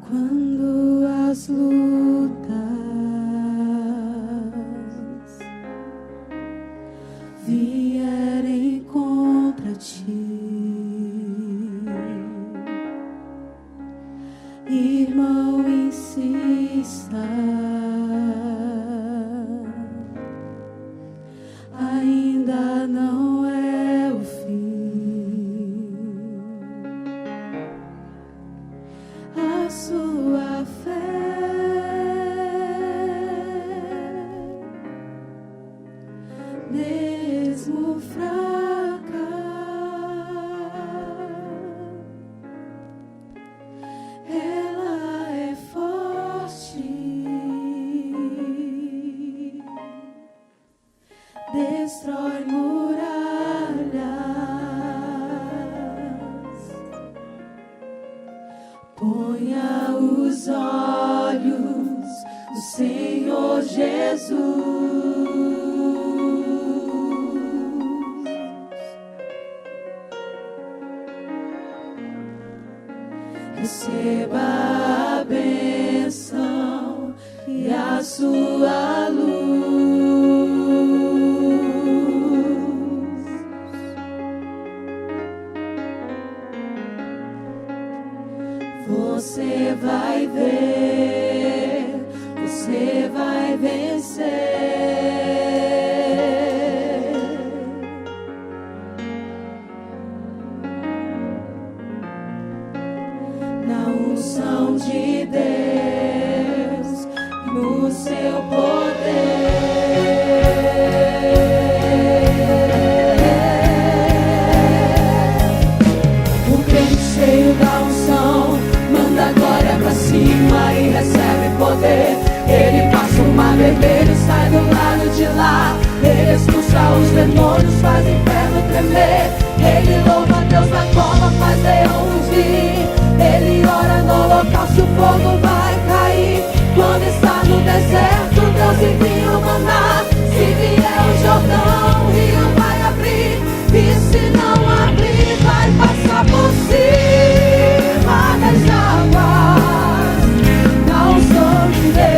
Quando as lutas vierem contra ti, irmão, insista, ainda não é o fim. A sua fé, mesmo fraca, ela é forte, destrói muralhas, ponha os olhos no Senhor Jesus. Receba a bênção e a sua luz. Você vai ver, você vai vencer. Na unção de Deus, no seu poder. O crente cheio da unção manda a glória pra cima e recebe poder. Ele passa o mar vermelho, sai do lado de lá. Ele expulsa os demônios, faz o inferno tremer. Ele louva a Deus na cova, faz leão rugir. Ele ora no holocausto, o fogo vai cair. Quando está no deserto, Deus envia o maná. Se vier o Jordão, o rio vai abrir. E se não abrir, vai passar por cima das águas. Não sou de Deus.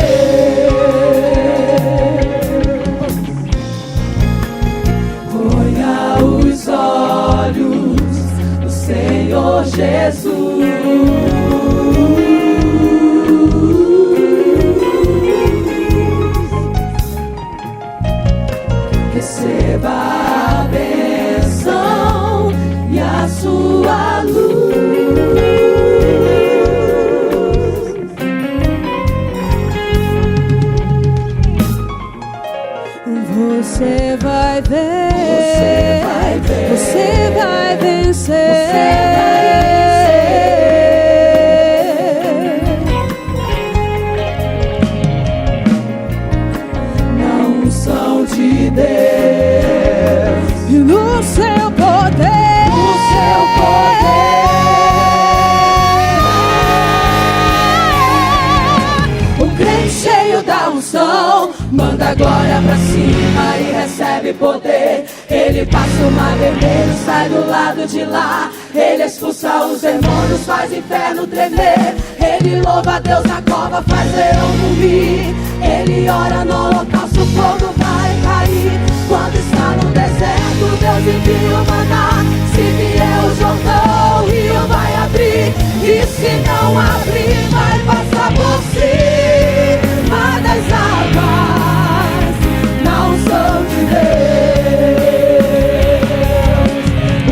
Ponha os olhos no Senhor Jesus. Receba a bênção e a sua luz. Você vai ver, você vai vencer. Na unção de Deus e no seu poder, no seu poder. O crente cheio da unção manda a glória pra cima e recebe poder. Ele passa o mar vermelho, sai do lado de lá. Ele expulsa os demônios, faz o inferno tremer. Ele louva a Deus na cova, faz leão rugir. Ele ora no holocausto, o fogo vai cair. Quando está no deserto, Deus envia o maná. Se vier o Jordão, o rio vai abrir. E se não abrir, vai passar por cima das águas. Não sou de Deus.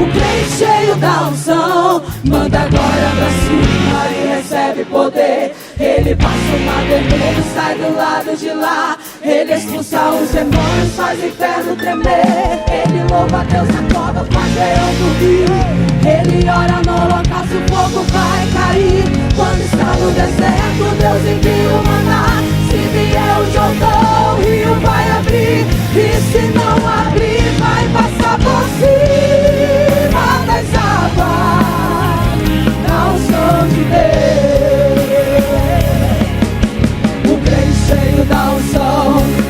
O crente cheio da unção manda a glória pra cima e recebe poder. Ele passa o mar vermelho, sai do lado de lá. Ele expulsa os demônios, faz o inferno tremer. Ele louva a Deus na cova, faz leão rugir. Ele ora no holocausto, o fogo vai cair. Quando está no deserto, Deus envia o maná. Se vier o Jordão, o rio vai abrir. E se não abrir, vai passar por cima das águas. Não sou de Deus. O crente cheio da unção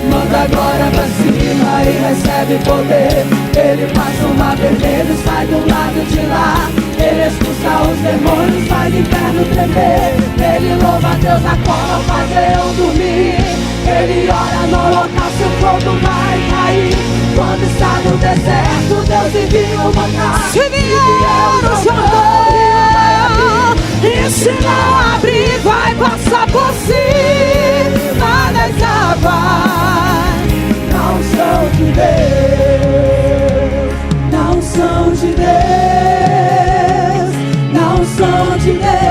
manda a glória pra cima e recebe poder. Ele passa o mar vermelho, sai do lado de lá. Ele expulsa os demônios, faz o inferno tremer. Ele Ele louva a Deus na cova, faz leão dormir. Ele ora no local, seu fogo vai cair. Quando está no deserto, Deus envia o maná. Se vier o Jordão, e se não abrir, vai passar por cima das águas. Não são de Deus, não são de Deus, não são de Deus.